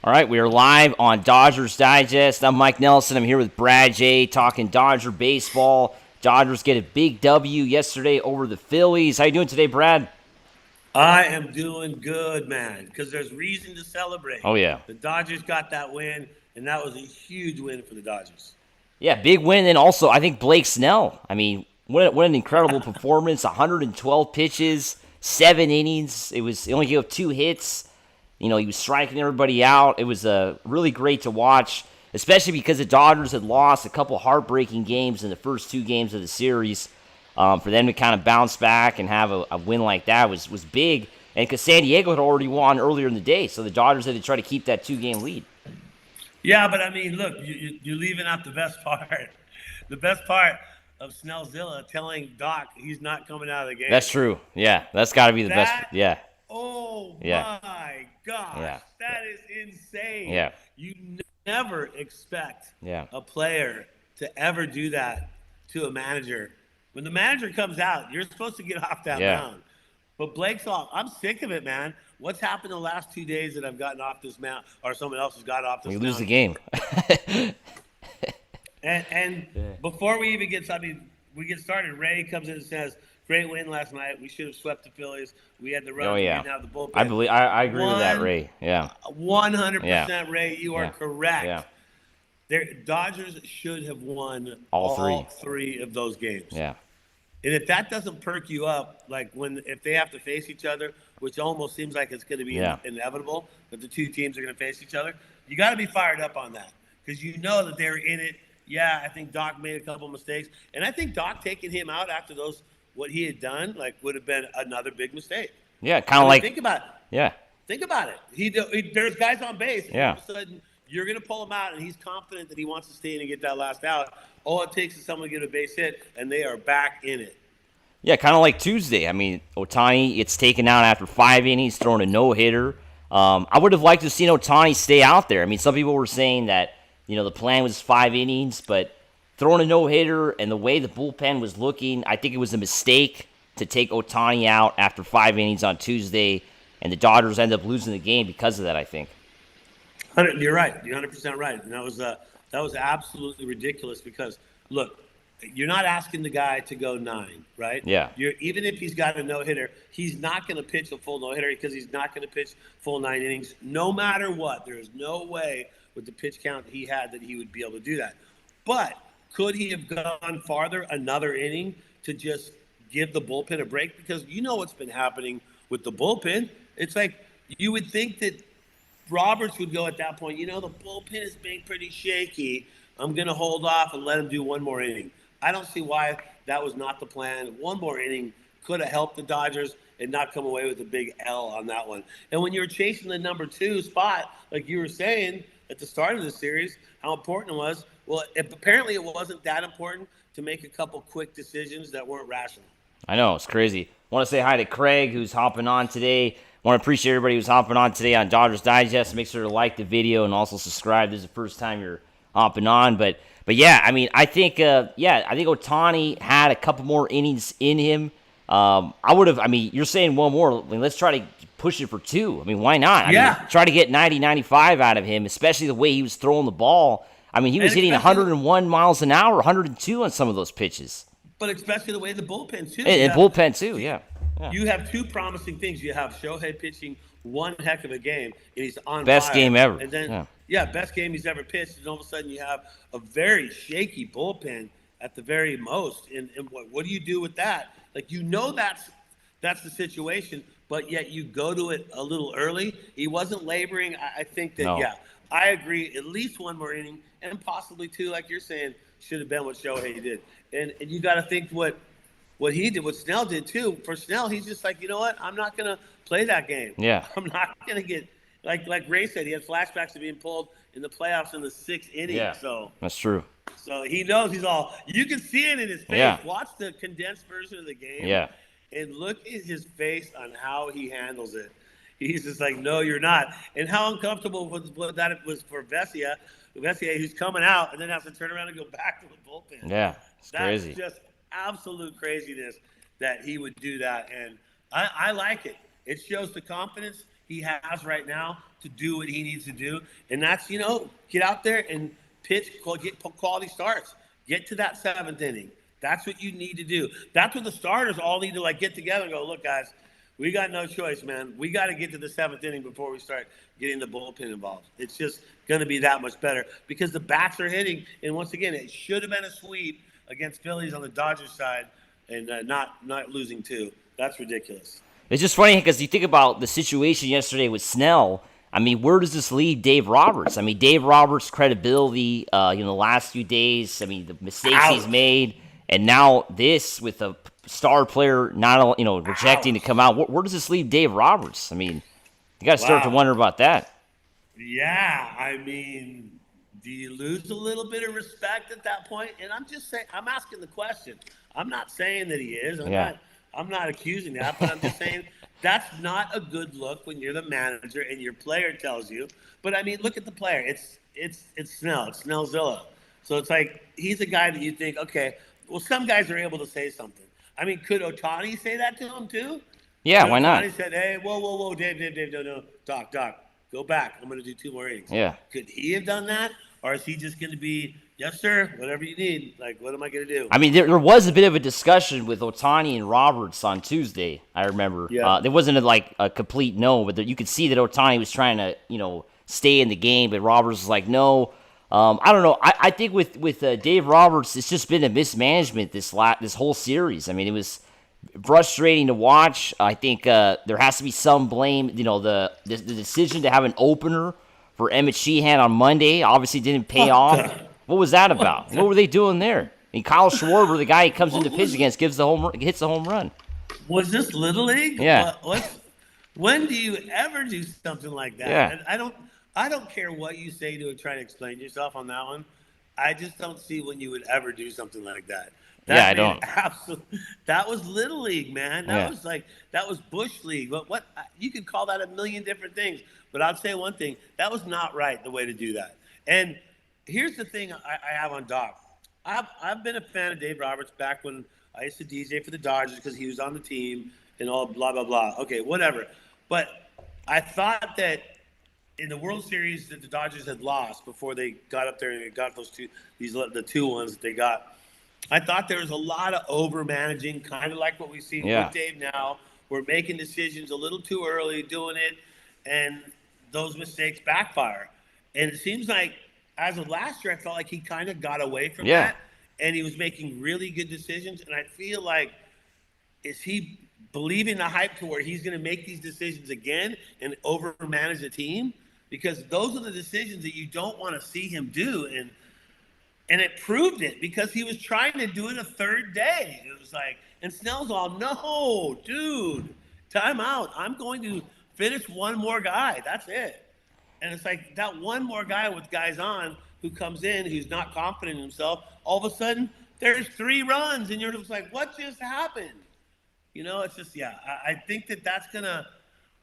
All right, we are live on Dodgers Digest. I'm Mike Nelson. I'm here with Brad J. talking Dodger baseball. Dodgers get a big W yesterday over the Phillies. How you doing today, Brad? I am doing good, man, because there's reason to celebrate. Oh, yeah. The Dodgers got that win, and that was a huge win for the Dodgers. Yeah, big win. And also, I think Blake Snell. I mean, what an incredible performance. 112 pitches, 7 innings. He only gave up 2 hits. You know, he was striking everybody out. It was really great to watch, especially because the Dodgers had lost a couple heartbreaking games in the first 2 games of the series. For them to kind of bounce back and have a win like that was big. And because San Diego had already won earlier in the day, so the Dodgers had to try to keep that 2-game lead. Yeah, but I mean, look, you're leaving out the best part. The best part of Snellzilla telling Doc he's not coming out of the game. That's true. Yeah, that's got to be the best. Yeah. Oh, Yeah. my gosh. Yeah. That is insane. Yeah. You never expect Yeah. a player to ever do that to a manager. When the manager comes out, you're supposed to get off that mound. But Blake's off. I'm sick of it, man. What's happened the last 2 days that I've gotten off this mound, or someone else has got off this mound? We lose the game. and before we even get started, Ray comes in and says, great win last night. We should have swept the Phillies. We had the run. We didn't have the bullpen. I agree with that, Ray. Yeah. 100% Ray. You are correct. Yeah. Dodgers should have won all three of those games. Yeah. And if that doesn't perk you up, like if they have to face each other, which almost seems like it's going to be inevitable that the two teams are going to face each other, you got to be fired up on that because you know that they're in it. Yeah, I think Doc made a couple mistakes, and I think Doc taking him out after what he had done would have been another big mistake. Yeah, kind of like think about it. Yeah, think about it. There's guys on base. And yeah. All of a sudden, you're going to pull him out, and he's confident that he wants to stay in and get that last out. All it takes is someone to get a base hit, and they are back in it. Yeah, kind of like Tuesday. I mean, Ohtani gets taken out after 5 innings, throwing a no-hitter. I would have liked to have seen Ohtani stay out there. I mean, some people were saying that, the plan was 5 innings, but throwing a no-hitter and the way the bullpen was looking, I think it was a mistake to take Ohtani out after 5 innings on Tuesday, and the Dodgers ended up losing the game because of that, I think. You're right. You're 100% right. And that was absolutely ridiculous because, look, you're not asking the guy to go 9, right? Yeah. Even if he's got a no-hitter, he's not going to pitch a full no-hitter because he's not going to pitch full 9 innings no matter what. There is no way with the pitch count he had that he would be able to do that. But could he have gone farther, another inning, to just give the bullpen a break? Because you know what's been happening with the bullpen. It's like you would think that Roberts would go at that point, the bullpen is being pretty shaky. I'm going to hold off and let him do one more inning. I don't see why that was not the plan. One more inning could have helped the Dodgers and not come away with a big L on that one. And when you're chasing the number 2 spot, like you were saying at the start of the series, how important it was, well, apparently it wasn't that important to make a couple quick decisions that weren't rational. I know, it's crazy. Want to say hi to Craig, who's hopping on today. Want to appreciate everybody who's hopping on today on Dodgers Digest. Make sure to like the video and also subscribe. This is the first time you're hopping on. But yeah, I mean, I think Ohtani had a couple more innings in him. You're saying one more. I mean, let's try to push it for 2. I mean, why not? Try to get 90, 95 out of him, especially the way he was throwing the ball. I mean, he was hitting 101 miles an hour, 102 on some of those pitches. But especially the way the bullpen, too. And bullpen, too, yeah. You have 2 promising things. You have Shohei pitching one heck of a game, and he's on best fire. Game ever. And then, best game he's ever pitched. And all of a sudden, you have a very shaky bullpen at the very most. And what do you do with that? Like, that's the situation, but yet you go to it a little early. He wasn't laboring. I think that, I agree. At least one more inning, and possibly 2, like you're saying, should have been what Shohei did. And you got to think what he did, what Snell did too. For Snell, he's just like, you know what? I'm not going to play that game. Yeah. I'm not going to get, like Ray said, he had flashbacks of being pulled in the playoffs in the 6th inning. Yeah, so that's true. So he knows you can see it in his face. Yeah. Watch the condensed version of the game. Yeah. And look at his face on how he handles it. He's just like, no, you're not. And how uncomfortable that was for Vesia, who's coming out and then has to turn around and go back to the bullpen. Yeah, it's crazy. That's just absolute craziness that he would do that. And I like it. It shows the confidence. he has right now to do what he needs to do. And that's, get out there and pitch, get quality starts. Get to that 7th inning. That's what you need to do. That's what the starters all need to get together and go, look, guys, we got no choice, man. We got to get to the 7th inning before we start getting the bullpen involved. It's just going to be that much better because the bats are hitting. And once again, it should have been a sweep against Phillies on the Dodgers side and not losing 2. That's ridiculous. It's just funny because you think about the situation yesterday with Snell. I mean, where does this leave Dave Roberts? I mean, Dave Roberts' credibility, the last few days, I mean, the mistakes he's made, and now this with a star player not, rejecting to come out. Where does this leave Dave Roberts? I mean, you got to start to wonder about that. Yeah, I mean, do you lose a little bit of respect at that point? And I'm just saying, I'm asking the question. I'm not saying that he is. I'm not accusing that, but I'm just saying that's not a good look when you're the manager and your player tells you. But I mean, look at the player. It's Snell. It's Snellzilla. So it's like he's a guy that you think, okay, well, some guys are able to say something. I mean, could Ohtani say that to him too? Yeah, why not? Ohtani said, hey, whoa, Dave, no, Doc, go back. I'm going to do 2 more innings. Yeah. Could he have done that? Or is he just going to be, yes, sir, whatever you need? What am I going to do? I mean, there was a bit of a discussion with Ohtani and Roberts on Tuesday, I remember. Yeah. There wasn't a complete no, but you could see that Ohtani was trying to, stay in the game, but Roberts was like, no. I don't know. I think with Dave Roberts, it's just been a mismanagement this whole series. I mean, it was frustrating to watch. I think there has to be some blame. The decision to have an opener for Emmett Sheehan on Monday obviously didn't pay off. What was that about? What were they doing there? I mean, Kyle Schwarber, the guy he comes into pitch against, hits the home run. Was this Little League? Yeah. When do you ever do something like that? Yeah. And I don't care what you say to try to explain yourself on that one. I just don't see when you would ever do something like that. I don't. That was Little League, man. That was Bush League. What you could call that a million different things. But I'll say one thing: that was not right the way to do that. And here's the thing I have on Doc. I've been a fan of Dave Roberts back when I used to DJ for the Dodgers because he was on the team and all blah blah blah. Okay, whatever. But I thought that in the World Series that the Dodgers had lost before they got up there and they got the 2 ones that they got, I thought there was a lot of over-managing, kind of like what we see with Dave now. We're making decisions a little too early, doing it, and those mistakes backfire. And it seems like as of last year, I felt like he kind of got away from that, and he was making really good decisions. And I feel like, is he believing the hype to where he's going to make these decisions again and over-manage the team? Because those are the decisions that you don't want to see him do. And it proved it because he was trying to do it a third day. It was like, and Snell's all, no, dude, time out. I'm going to finish one more guy. That's it. And it's like that one more guy with guys on who comes in, who's not confident in himself. All of a sudden, there's 3 runs, and you're just like, what just happened? It's just, I think that's going to,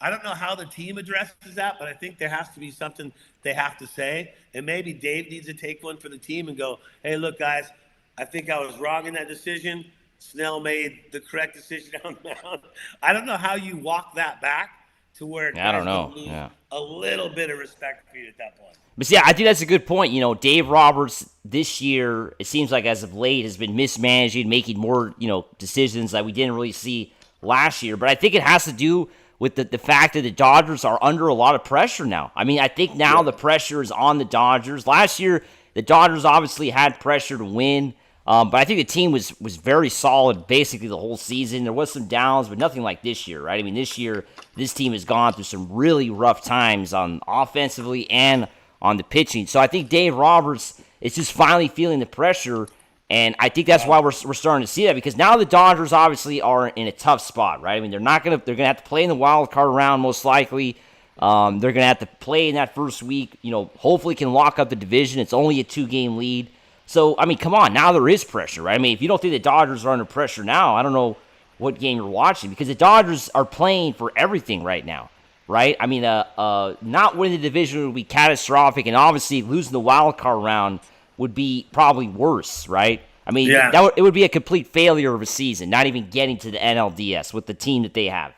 I don't know how the team addresses that, but I think there has to be something they have to say. And maybe Dave needs to take one for the team and go, hey, look, guys, I think I was wrong in that decision. Snell made the correct decision on the mound. I don't know how you walk that back to where I don't know. Lose a little bit of respect for you at that point. But yeah, I think that's a good point. Dave Roberts this year, it seems like as of late, has been mismanaging, making more, decisions that we didn't really see last year. But I think it has to do with the fact that the Dodgers are under a lot of pressure now. I mean, I think now the pressure is on the Dodgers. Last year, the Dodgers obviously had pressure to win, but I think the team was very solid basically the whole season. There was some downs, but nothing like this year, right? I mean, this year, this team has gone through some really rough times on offensively and on the pitching. So I think Dave Roberts is just finally feeling the pressure, and I think that's why we're starting to see that, because now the Dodgers obviously are in a tough spot, right? I mean, they're gonna have to play in the wild card round most likely. They're gonna have to play in that first week. Hopefully can lock up the division. It's only a 2-game lead, so I mean, come on, now there is pressure, right? I mean, if you don't think the Dodgers are under pressure now, I don't know what game you're watching, because the Dodgers are playing for everything right now, right? I mean, not winning the division would be catastrophic, and obviously losing the wild card round would be probably worse, right? I mean, it would be a complete failure of a season, not even getting to the NLDS with the team that they have.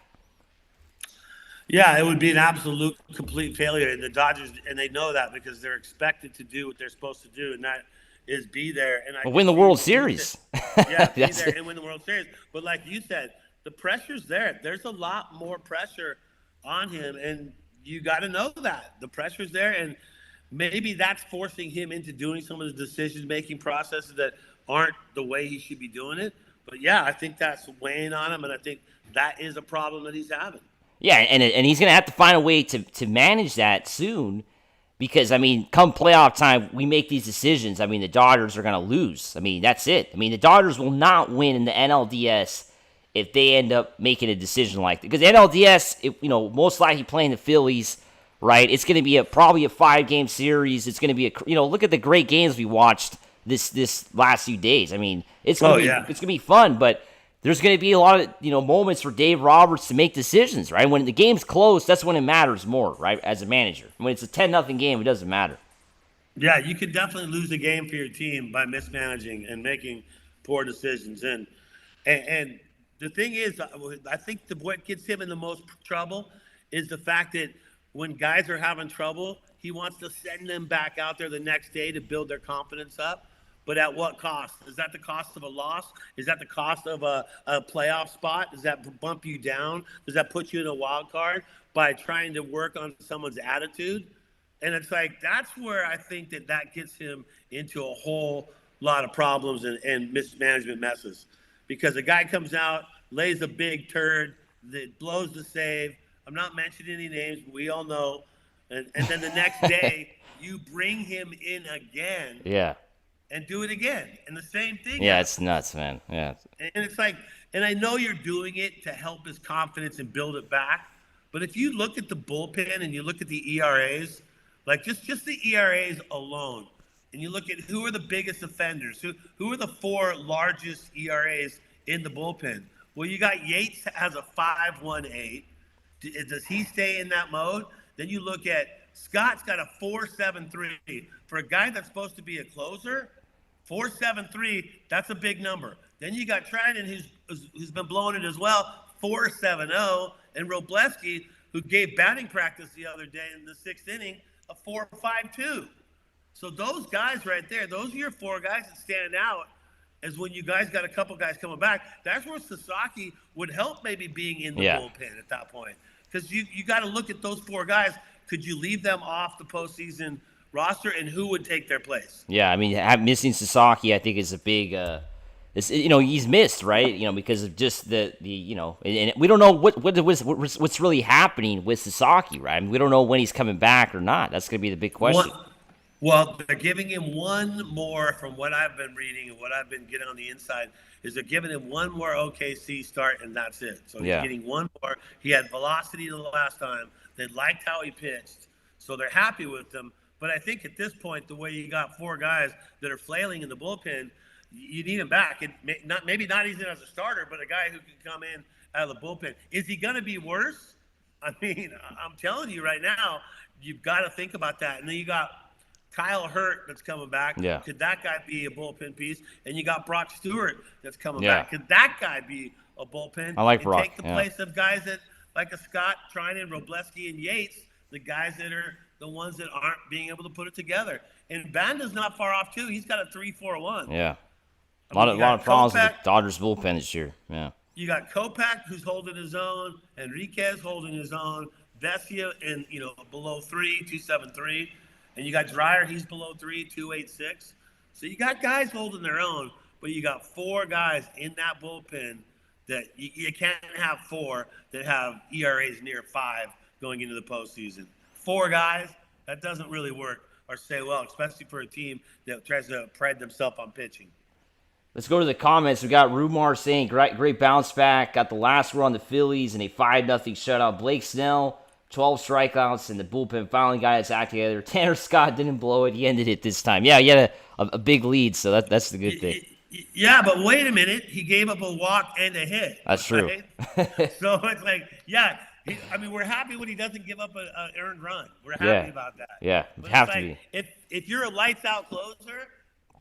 Yeah, it would be an absolute complete failure. And the Dodgers, and they know that because they're expected to do what they're supposed to do, and that is be there. And I But win think the World you said, Series. yeah, be That's there it. and win the World Series. But like you said, the pressure's there. There's a lot more pressure on him, and you got to know that the pressure's there, and maybe that's forcing him into doing some of the decision-making processes that aren't the way he should be doing it. But yeah, I think that's weighing on him, and I think that is a problem that he's having. Yeah, and he's gonna have to find a way to manage that soon, because I mean, come playoff time, we make these decisions. I mean, the Dodgers are gonna lose. I mean, that's it. I mean, the Dodgers will not win in the NLDS if they end up making a decision like that. Because the NLDS, most likely playing the Phillies, right? It's gonna be probably a 5-game series. It's gonna be look at the great games we watched this last few days. I mean, Oh yeah. it's gonna be fun, but there's going to be a lot of moments for Dave Roberts to make decisions, right? When the game's close, that's when it matters more, right? As a manager, when it's a 10-0 game, it doesn't matter. Yeah, you could definitely lose a game for your team by mismanaging and making poor decisions. And the thing is, I think what gets him in the most trouble is the fact that when guys are having trouble, he wants to send them back out there the next day to build their confidence up. But at what cost? Is that the cost of a loss? Is that the cost of a playoff spot? Does that bump you down? Does that put you in a wild card by trying to work on someone's attitude? And it's like, that's where I think that gets him into a whole lot of problems and mismanagement messes. Because a guy comes out, lays a big turd, that blows the save. I'm not mentioning any names, but we all know. And then the next day, you bring him in again Yeah. and do it again. And the same thing Yeah, happens. it's nuts, man. Yeah. And it's like, and I know you're doing it to help his confidence and build it back. But if you look at the bullpen and you look at the ERAs, like just the ERAs alone, and you look at who are the biggest offenders, who are the 4 largest ERAs in the bullpen. Well, you got Yates has a 5.18. Does he stay in that mode? Then you look at Scott's got a 4.73. For a guy that's supposed to be a closer, 4.73, that's a big number. Then you got Trinan, who's been blowing it as well, 4.70, and Robleski, who gave batting practice the other day in the 6th inning, a 4.52. So those guys right there, those are your 4 guys that stand out. As when you guys got a couple guys coming back, that's where Sasaki would help maybe being in the Yeah. bullpen at that point. Because you got to look at those 4 guys. Could you leave them off the postseason roster, and who would take their place? Yeah, I mean, missing Sasaki, I think, is a big. He's missed, right? Because of just and we don't know what's really happening with Sasaki, right? I mean, we don't know when he's coming back or not. That's going to be the big question. Well, they're giving him one more, from what I've been reading and what I've been getting on the inside, is they're giving him one more OKC start, and that's it. So he's getting one more. He had velocity the last time. They liked how he pitched, so they're happy with him. But I think at this point, the way you got 4 guys that are flailing in the bullpen, you need him back. And maybe not even as a starter, but a guy who can come in out of the bullpen. Is he going to be worse? I mean, I'm telling you right now, you've got to think about that. And then you got Kyle Hurt that's coming back. Yeah. Could that guy be a bullpen piece? And you got Brock Stewart that's coming Yeah. back. Could that guy be a bullpen? I like and Brock, take the yeah. place of guys that like a Scott, Trinan, Robleski, and Yates, the guys that are the ones that aren't being able to put it together. And Banda's not far off too. He's got a 3.41. Yeah. A I lot mean, of problems with the Kopech. Dodgers bullpen this year. Yeah. You got Kopech, who's holding his own, Enriquez holding his own, Vesia in below 2.73, and you got Dreyer, he's below 2.86. So you got guys holding their own, but you got 4 guys in that bullpen that you can't have 4 that have ERAs near 5 going into the postseason. 4 guys, that doesn't really work or say well, especially for a team that tries to pride themselves on pitching. Let's go to the comments. We got Rumar saying, great bounce back. Got the last run on the Phillies and a 5-0 shutout. Blake Snell, 12 strikeouts, and the bullpen finally got its act together. Tanner Scott didn't blow it. He ended it this time. Yeah, he had a big lead, so that's the good thing. Yeah, but wait a minute. He gave up a walk and a hit. That's true. Right? So it's like, yeah. We're happy when he doesn't give up an earned run. We're happy about that. Yeah, But have it's to like, be. if you're a lights out closer,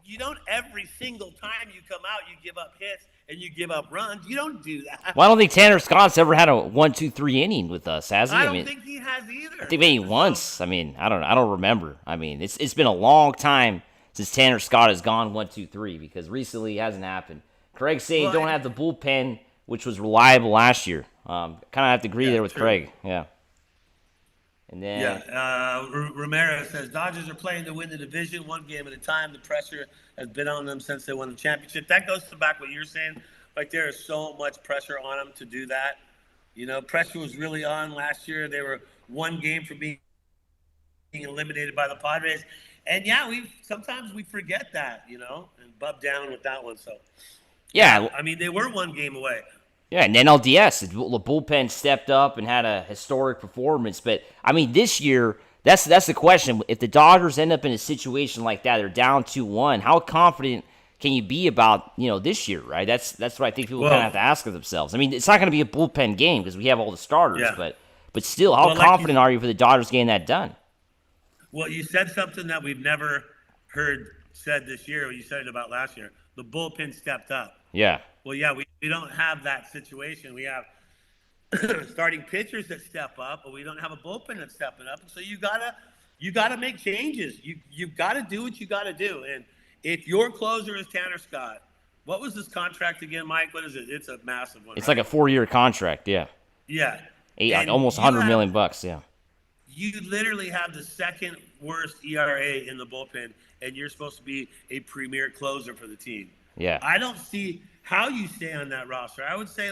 you don't every single time you come out, you give up hits and you give up runs. You don't do that. Well, I don't think Tanner Scott's ever had a 1-2-3 inning with us, has he? I don't think he has either. I think maybe once. I mean, I don't remember. I mean, it's been a long time since Tanner Scott has gone 1-2-3 because recently it hasn't happened. Craig saying don't have the bullpen, which was reliable last year. Kind of have to agree there with Craig. Yeah. And then Ramirez says Dodgers are playing to win the division one game at a time. The pressure has been on them since they won the championship. That goes to back what you're saying. Like there is so much pressure on them to do that. You know, pressure was really on last year. They were one game from being eliminated by the Padres. And yeah, sometimes we forget that, you know, and bub down with that one. So yeah, I mean they were one game away. Yeah, and NLDS, the bullpen stepped up and had a historic performance. But I mean, this year, that's the question. If the Dodgers end up in a situation like that, they're down 2-1. How confident can you be about this year, right? That's what I think people kind of have to ask of themselves. I mean, it's not going to be a bullpen game because we have all the starters, but still, how confident are you for the Dodgers getting that done? Well, you said something that we've never heard said this year. You said it about last year. The bullpen stepped up. Yeah. Well, yeah, we don't have that situation. We have starting pitchers that step up, but we don't have a bullpen that's stepping up. And so you gotta make changes. You've got to do what you got to do. And if your closer is Tanner Scott, what was this contract again, Mike? What is it? It's a massive one. It's like a 4-year contract. Yeah. Yeah. Almost $100 million. Yeah. You literally have the second worst ERA in the bullpen, and you're supposed to be a premier closer for the team. Yeah. I don't see how you stay on that roster. I would say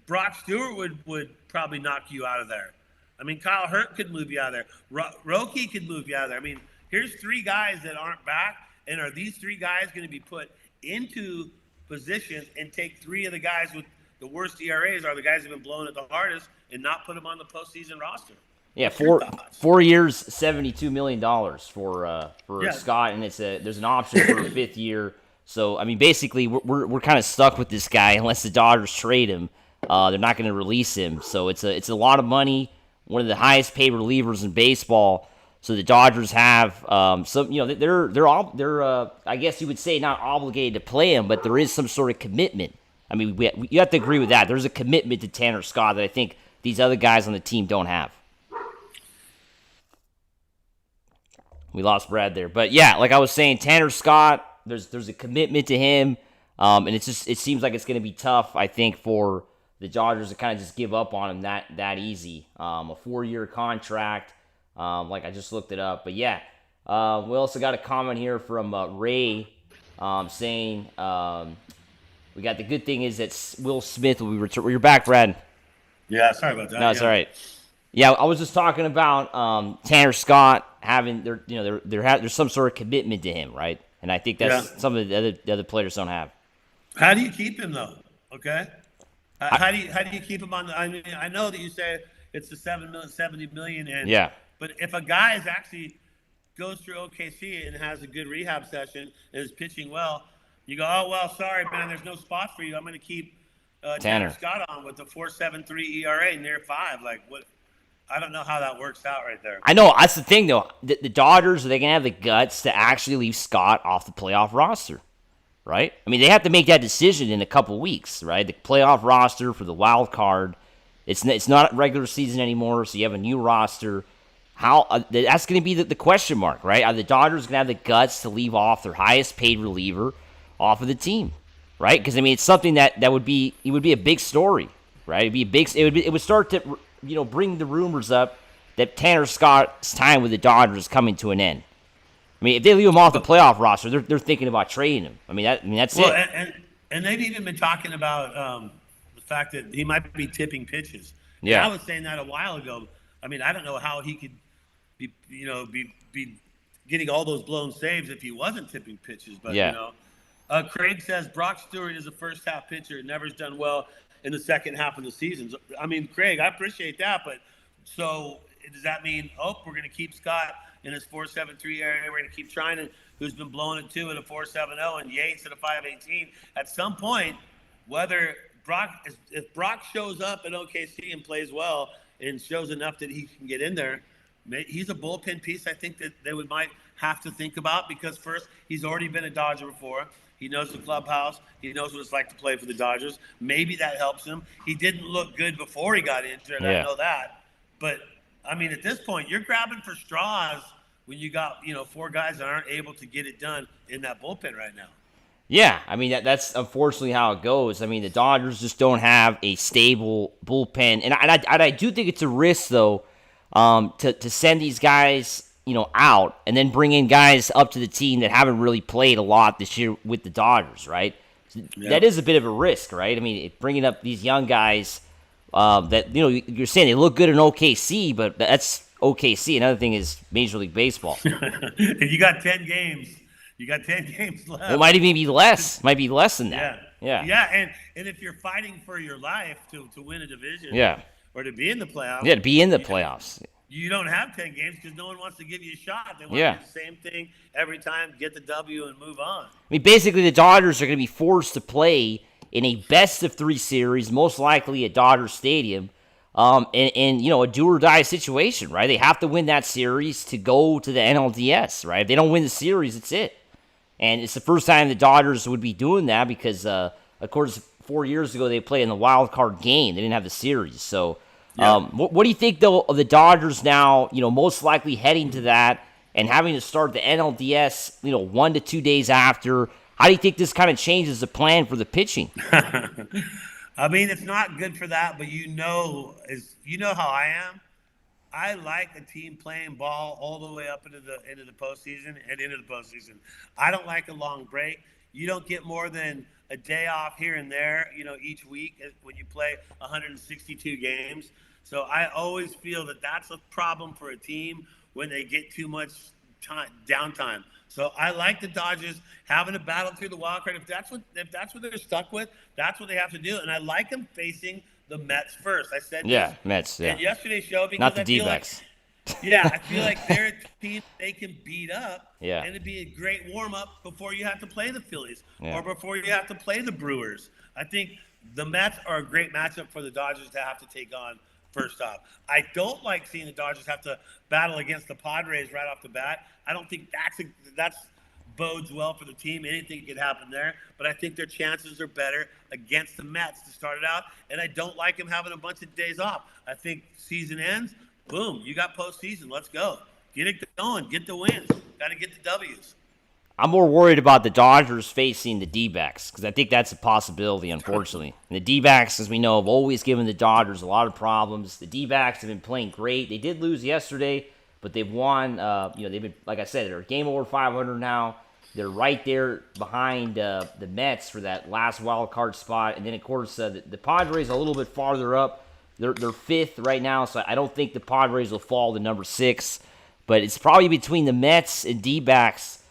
Brock Stewart would probably knock you out of there. I mean, Kyle Hurt could move you out of there. Roki could move you out of there. I mean, here's 3 guys that aren't back, and are these 3 guys going to be put into positions and take 3 of the guys with the worst ERAs are the guys that have been blown at the hardest and not put them on the postseason roster? Yeah, 4 years, $72 million for Scott, and there's an option for a 5th year. So I mean, basically, we're kind of stuck with this guy unless the Dodgers trade him. They're not going to release him. So it's a lot of money. One of the highest paid relievers in baseball. So the Dodgers have some. They're I guess you would say not obligated to play him, but there is some sort of commitment. I mean, you have to agree with that. There's a commitment to Tanner Scott that I think these other guys on the team don't have. We lost Brad there, but yeah, like I was saying, Tanner Scott. There's a commitment to him, and it seems like it's going to be tough. I think for the Dodgers to kind of just give up on him that easy. A 4-year contract, like I just looked it up. But yeah, we also got a comment here from Ray saying we got the good thing is that Will Smith will be returned. You're back, Brad. Yeah, sorry about that. No, it's all right. Yeah, I was just talking about Tanner Scott having there's some sort of commitment to him, right? And I think that's something the other players don't have. How do you keep him though? Okay, how do you keep him on? I mean, I know that you say it's the $70 million, and but if a guy is actually goes through OKC and has a good rehab session and is pitching well, you go, oh well, sorry man, there's no spot for you. I'm going to keep Tanner Scott on with the 4.73 ERA near 5. Like what? I don't know how that works out right there. I know. That's the thing, though. The Dodgers, are they going to have the guts to actually leave Scott off the playoff roster, right? I mean, they have to make that decision in a couple weeks, right? The playoff roster for the wild card, it's not regular season anymore, so you have a new roster. That's going to be the question mark, right? Are the Dodgers going to have the guts to leave off their highest paid reliever off of the team, right? Because, I mean, it's something that would be a big story, right? It would start to bring the rumors up that Tanner Scott's time with the Dodgers is coming to an end. I mean, if they leave him off the playoff roster, they're thinking about trading him. That's it. And they've even been talking about the fact that he might be tipping pitches. Yeah, and I was saying that a while ago. I mean, I don't know how he could be getting all those blown saves if he wasn't tipping pitches. But Craig says Brock Stewart is a first half pitcher, never's done well in the second half of the season. I mean, Craig, I appreciate that, but so does that mean, we're going to keep Scott in his 4.73 area? We're going to keep trying who's been blowing it too at a 4.70 and Yates at a 5.18. At some point, if Brock shows up at OKC and plays well and shows enough that he can get in there, He's a bullpen piece I think that they might have to think about, because first, he's already been a Dodger before. He knows the clubhouse. He knows what it's like to play for the Dodgers. Maybe that helps him. He didn't look good before he got injured. Yeah. I know that. But, I mean, at this point, you're grabbing for straws when you got, 4 guys that aren't able to get it done in that bullpen right now. Yeah, I mean, that's unfortunately how it goes. I mean, the Dodgers just don't have a stable bullpen. And I do think it's a risk, though, to send these guys, out and then bring in guys up to the team that haven't really played a lot this year with the Dodgers, right? Yeah. That is a bit of a risk, right? I mean, bringing up these young guys that, you're saying they look good in OKC, but that's OKC. Another thing is Major League Baseball. And you got 10 games. You got 10 games left. It might even be less. Might be less than that. Yeah, and if you're fighting for your life to win a division, or to be in the playoffs, to be in the playoffs, you don't have 10 games because no one wants to give you a shot. They want to do the same thing every time, get the W and move on. I mean, basically, the Dodgers are going to be forced to play in a best-of-3 series, most likely at Dodger Stadium, in a do-or-die situation, right? They have to win that series to go to the NLDS, right? If they don't win the series, it's it. And it's the first time the Dodgers would be doing that because, of course, 4 years ago, they played in the wild card game. They didn't have the series. So what do you think, though, of the Dodgers now, most likely heading to that and having to start the NLDS, 1 to 2 days after? How do you think this kind of changes the plan for the pitching? I mean, it's not good for that, but how I am. I like a team playing ball all the way up into the postseason and into the postseason. I don't like a long break. You don't get more than a day off here and there, each week when you play 162 games. So I always feel that that's a problem for a team when they get too much downtime. So I like the Dodgers having to battle through the wild card. If that's what they're stuck with, that's what they have to do. And I like them facing the Mets first. I said Mets. Yeah. in yesterday's show because not the I feel D-backs. I feel like they're a team they can beat up. Yeah. And it'd be a great warm up before you have to play the Phillies Yeah. or before you have to play the Brewers. I think the Mets are a great matchup for the Dodgers to have to take on. First off, I don't like seeing the Dodgers have to battle against the Padres right off the bat. I don't think that's bodes well for the team. Anything could happen there, but I think their chances are better against the Mets to start it out. And I don't like them having a bunch of days off. I think season ends, boom, you got postseason. Let's go, get it going, get the wins. Got to get the W's. I'm more worried about the Dodgers facing the D-backs because I think that's a possibility, unfortunately. And the D-backs, as we know, have always given the Dodgers a lot of problems. The D-backs have been playing great. They did lose yesterday, but they've won. They've been, like I said, they're game over 500 now. They're right there behind the Mets for that last wild card spot. And then, of course, the Padres are a little bit farther up. They're fifth right now, so I don't think the Padres will fall to number 6. But it's probably between the Mets and D-backs.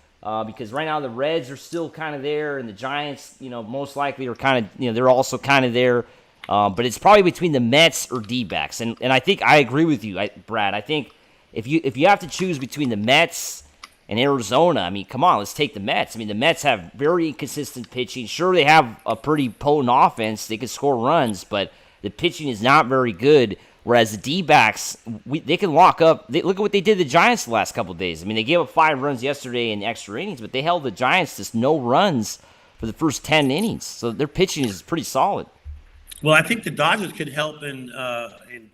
Because right now the Reds are still kind of there, and the Giants, most likely are kind of, they're also kind of there. But it's probably between the Mets or D-backs, and I think I agree with you, Brad. I think if you have to choose between the Mets and Arizona, I mean, come on, let's take the Mets. I mean, the Mets have very inconsistent pitching. Sure, they have a pretty potent offense; they can score runs, but the pitching is not very good. Whereas the D-backs, they can lock up. Look at what they did to the Giants the last couple of days. I mean, they gave up 5 runs yesterday in extra innings, but they held the Giants to no runs for the first 10 innings. So their pitching is pretty solid. Well, I think the Dodgers could help in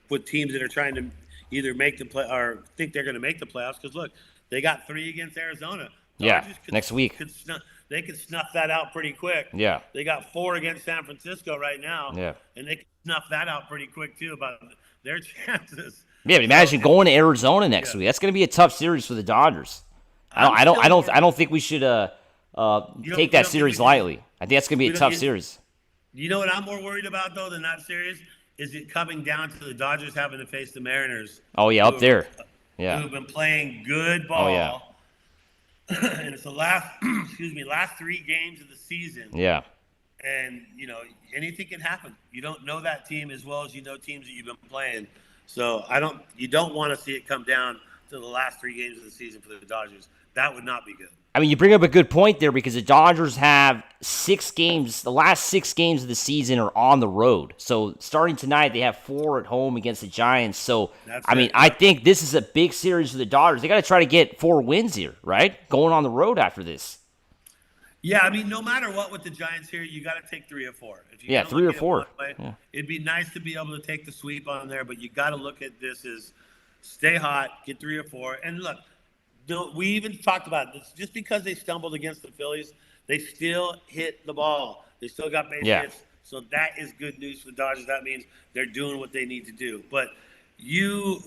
with teams that are trying to either make the play or think they're going to make the playoffs. Because look, they got 3 against Arizona. Next week. They could snuff that out pretty quick. Yeah. They got 4 against San Francisco right now. Yeah. And they can snuff that out pretty quick too about their chances. Yeah, but imagine going to Arizona next week. That's going to be a tough series for the Dodgers. I don't think we should take that series lightly. I think that's going to be a tough series. You know what I'm more worried about though than that series is it coming down to the Dodgers having to face the Mariners. Oh yeah, up there. Yeah. Who've been playing good ball. Oh yeah. And it's the last 3 games of the season. Yeah. And, anything can happen. You don't know that team as well as you know teams that you've been playing. So you don't want to see it come down to the last 3 games of the season for the Dodgers. That would not be good. I mean, you bring up a good point there because the Dodgers have 6 games. The last 6 games of the season are on the road. So starting tonight, they have 4 at home against the Giants. So, I think this is a big series for the Dodgers. They got to try to get 4 wins here, right? Going on the road after this. Yeah, I mean, no matter what with the Giants here, you got to take 3 or 4. If you 3 or 4. Yeah. It'd be nice to be able to take the sweep on there, but you got to look at this as stay hot, get 3 or 4. And look, we even talked about this. Just because they stumbled against the Phillies, they still hit the ball. They still got base hits. So that is good news for the Dodgers. That means they're doing what they need to do. But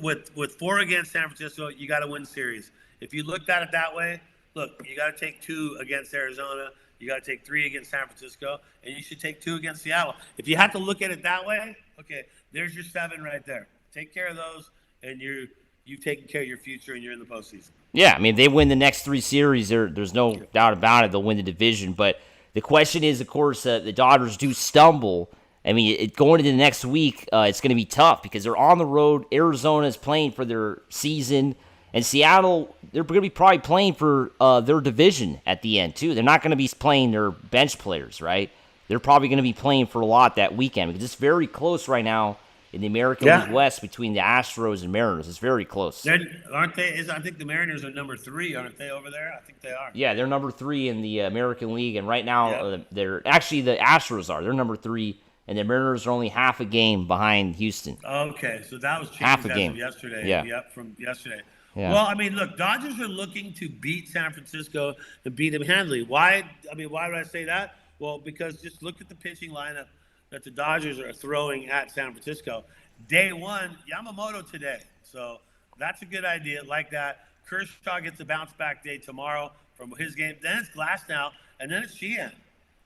with 4 against San Francisco, you got to win series. If you looked at it that way, look, you got to take 2 against Arizona. You got to take 3 against San Francisco, and you should take 2 against Seattle. If you have to look at it that way, okay, there's your 7 right there. Take care of those, and you've taken care of your future, and you're in the postseason. Yeah, I mean, they win the next 3 series. There's no doubt about it. They'll win the division. But the question is, of course, the Dodgers do stumble. I mean, going into the next week, it's going to be tough because they're on the road. Arizona is playing for their season. And Seattle, they're going to be probably playing for their division at the end, too. They're not going to be playing their bench players, right? They're probably going to be playing for a lot that weekend because it's very close right now in the American League West between the Astros and Mariners. It's very close. Aren't they? I think the Mariners are number 3, aren't they, over there? I think they are. Yeah, they're number 3 in the American League, and right now they're actually the Astros are. They're number 3, and the Mariners are only half a game behind Houston. Okay, so that was changed half a game yesterday. Yeah, yep, from yesterday. Yeah. Well, I mean, look, Dodgers are looking to beat San Francisco and beat them handily. Why? I mean, why would I say that? Well, because just look at the pitching lineup that the Dodgers are throwing at San Francisco. Day 1, Yamamoto today. So that's a good idea. Like that. Kershaw gets a bounce back day tomorrow from his game. Then it's Glasnow, and then it's Sheehan.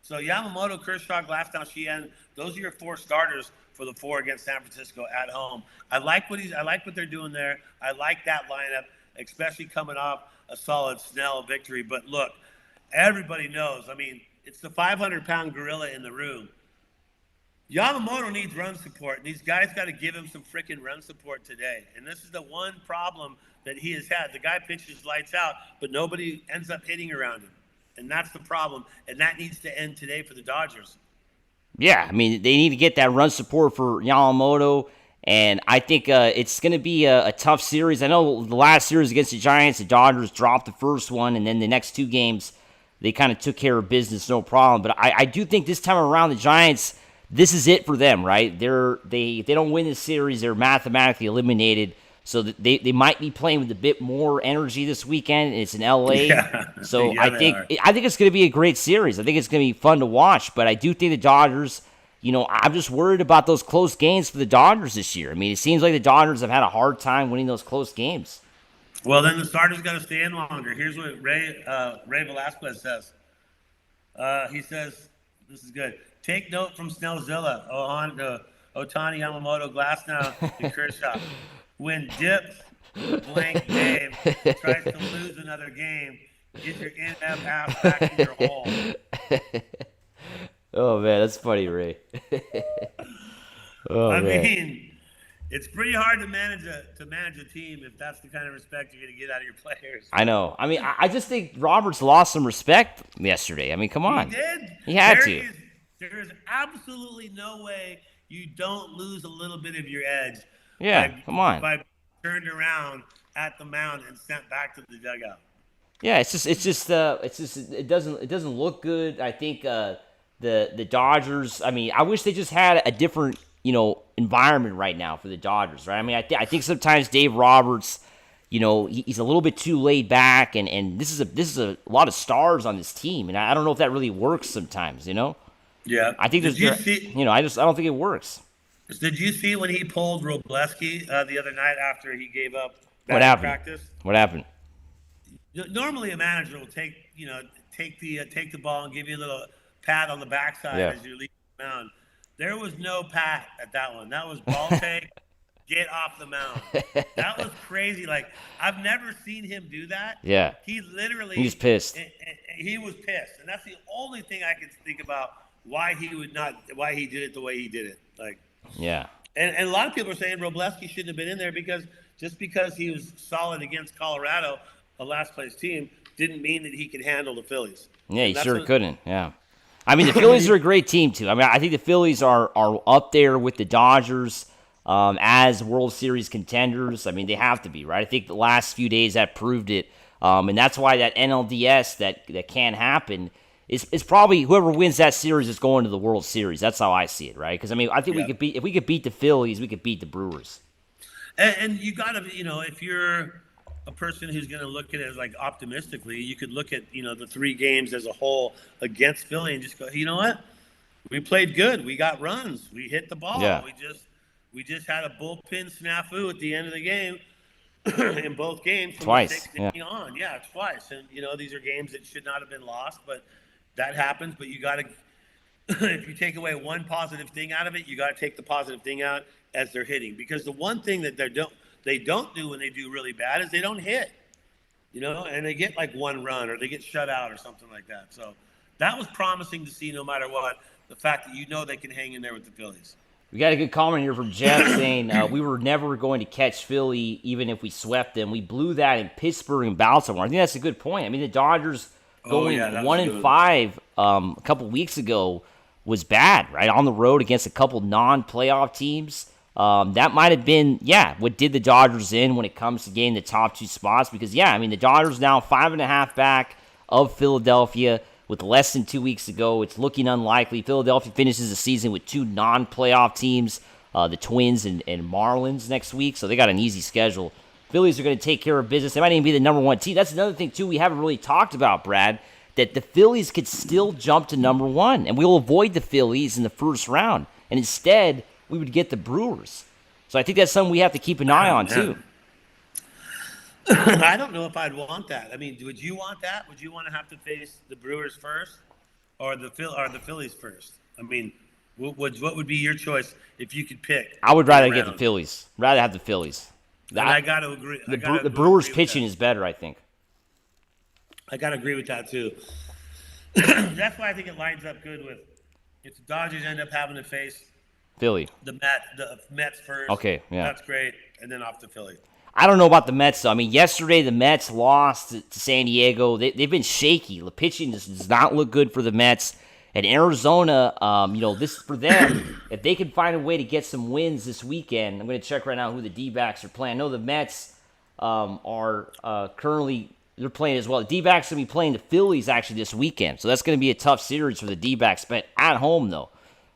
So Yamamoto, Kershaw, Glasnow, Sheehan. Those are your 4 starters for the 4 against San Francisco at home. I like what they're doing there. I like that lineup, especially coming off a solid Snell victory. But look, everybody knows. I mean, it's the 500-pound gorilla in the room. Yamamoto needs run support, and these guys got to give him some freaking run support today. And this is the one problem that he has had. The guy pitches lights out, but nobody ends up hitting around him. And that's the problem, and that needs to end today for the Dodgers. Yeah, I mean, they need to get that run support for Yamamoto, and I think it's going to be a tough series. I know the last series against the Giants, the Dodgers dropped the first one, and then the next 2 games, they kind of took care of business, no problem. But I do think this time around, the Giants, this is it for them, right? They don't win this series, they're mathematically eliminated. So they might be playing with a bit more energy this weekend. It's in LA. So I think it's going to be a great series. I think it's going to be fun to watch. But I do think the Dodgers, I'm just worried about those close games for the Dodgers this year. I mean, it seems like the Dodgers have had a hard time winning those close games. Well, then the starters got to stay in longer. Here's what Ray Velasquez says. He says, this is good. Take note from Snellzilla, Ohtani, Yamamoto, Glasnow, and Kershaw. When Dip blank Dave tries to lose another game, get your NF ass back in your hole. Oh, man, that's funny, Ray. I mean, it's pretty hard to manage a team if that's the kind of respect you're going to get out of your players. I know. I mean, I just think Roberts lost some respect yesterday. I mean, come on. He did. He had to. There is absolutely no way you don't lose a little bit of your edge. Yeah, come on. By turned around at the mound and sent back to the dugout. Yeah, it doesn't look good. I think the Dodgers. I mean, I wish they just had a different environment right now for the Dodgers. Right? I mean, I think sometimes Dave Roberts, he's a little bit too laid back, and this is a lot of stars on this team, and I don't know if that really works sometimes. Yeah, I think I don't think it works. Did you see when he pulled Robleski the other night after he gave up practice? What happened? Normally, a manager will take the ball and give you a little pat on the backside as you're leaving the mound. There was no pat at that one. That was ball take, get off the mound. That was crazy. Like, I've never seen him do that. Yeah. He was pissed. He was pissed, and that's the only thing I can think about why he did it the way he did it. Like. Yeah. And a lot of people are saying Robleski shouldn't have been in there because he was solid against Colorado, a last place team, didn't mean that he could handle the Phillies. Yeah, he sure couldn't. Yeah. I mean, the Phillies are a great team, too. I mean, I think the Phillies are up there with the Dodgers as World Series contenders. I mean, they have to be, right? I think the last few days that proved it. And that's why that NLDS that can happen is probably whoever wins that series is going to the World Series. That's how I see it, right? Because, I mean, I think if we could beat the Phillies, we could beat the Brewers. And you got to, if you're a person who's going to look at it like optimistically, you could look at, the 3 games as a whole against Philly and just go, you know what? We played good. We got runs. We hit the ball. Yeah. We just had a bullpen snafu at the end of the game in both games. From Twice. The 6th inning on. Yeah, twice. And, these are games that should not have been lost, but that happens. But you got to, if you take away one positive thing out of it, you got to take the positive thing out as they're hitting. Because the one thing that they don't do when they do really bad is they don't hit, and they get like 1 run or they get shut out or something like that. So that was promising to see no matter what, the fact that they can hang in there with the Phillies. We got a good comment here from Jeff saying we were never going to catch Philly even if we swept them. We blew that in Pittsburgh and Baltimore. I think that's a good point. I mean, the Dodgers going 1-5 a couple weeks ago was bad, right? On the road against a couple non-playoff teams. That might have been, what did the Dodgers in when it comes to getting the top 2 spots. Because, I mean, the Dodgers now 5.5 back of Philadelphia with less than 2 weeks to go. It's looking unlikely. Philadelphia finishes the season with 2 non-playoff teams, the Twins and Marlins next week. So they got an easy schedule. Phillies are going to take care of business. They might even be the number 1 team. That's another thing, too, we haven't really talked about, Brad, that the Phillies could still jump to number 1. And we'll avoid the Phillies in the first round. And instead, we would get the Brewers. So I think that's something we have to keep an eye on, too. I don't know if I'd want that. I mean, would you want that? Would you want to have to face the Brewers first or the Phillies first? I mean, what would be your choice if you could pick? I would rather get the Phillies. Rather have the Phillies. I got to agree. The Brewers pitching is better, I think. I got to agree with that, too. That's why I think it lines up good with if the Dodgers end up having to face Philly. The Mets first. Okay, yeah. That's great. And then off to Philly. I don't know about the Mets, though. I mean, yesterday the Mets lost to San Diego. They've been shaky. The pitching does not look good for the Mets. And Arizona, this for them, if they can find a way to get some wins this weekend, I'm going to check right now who the D-backs are playing. I know the Mets are currently they're playing as well. The D-backs are going to be playing the Phillies actually this weekend. So that's going to be a tough series for the D-backs, but at home, though,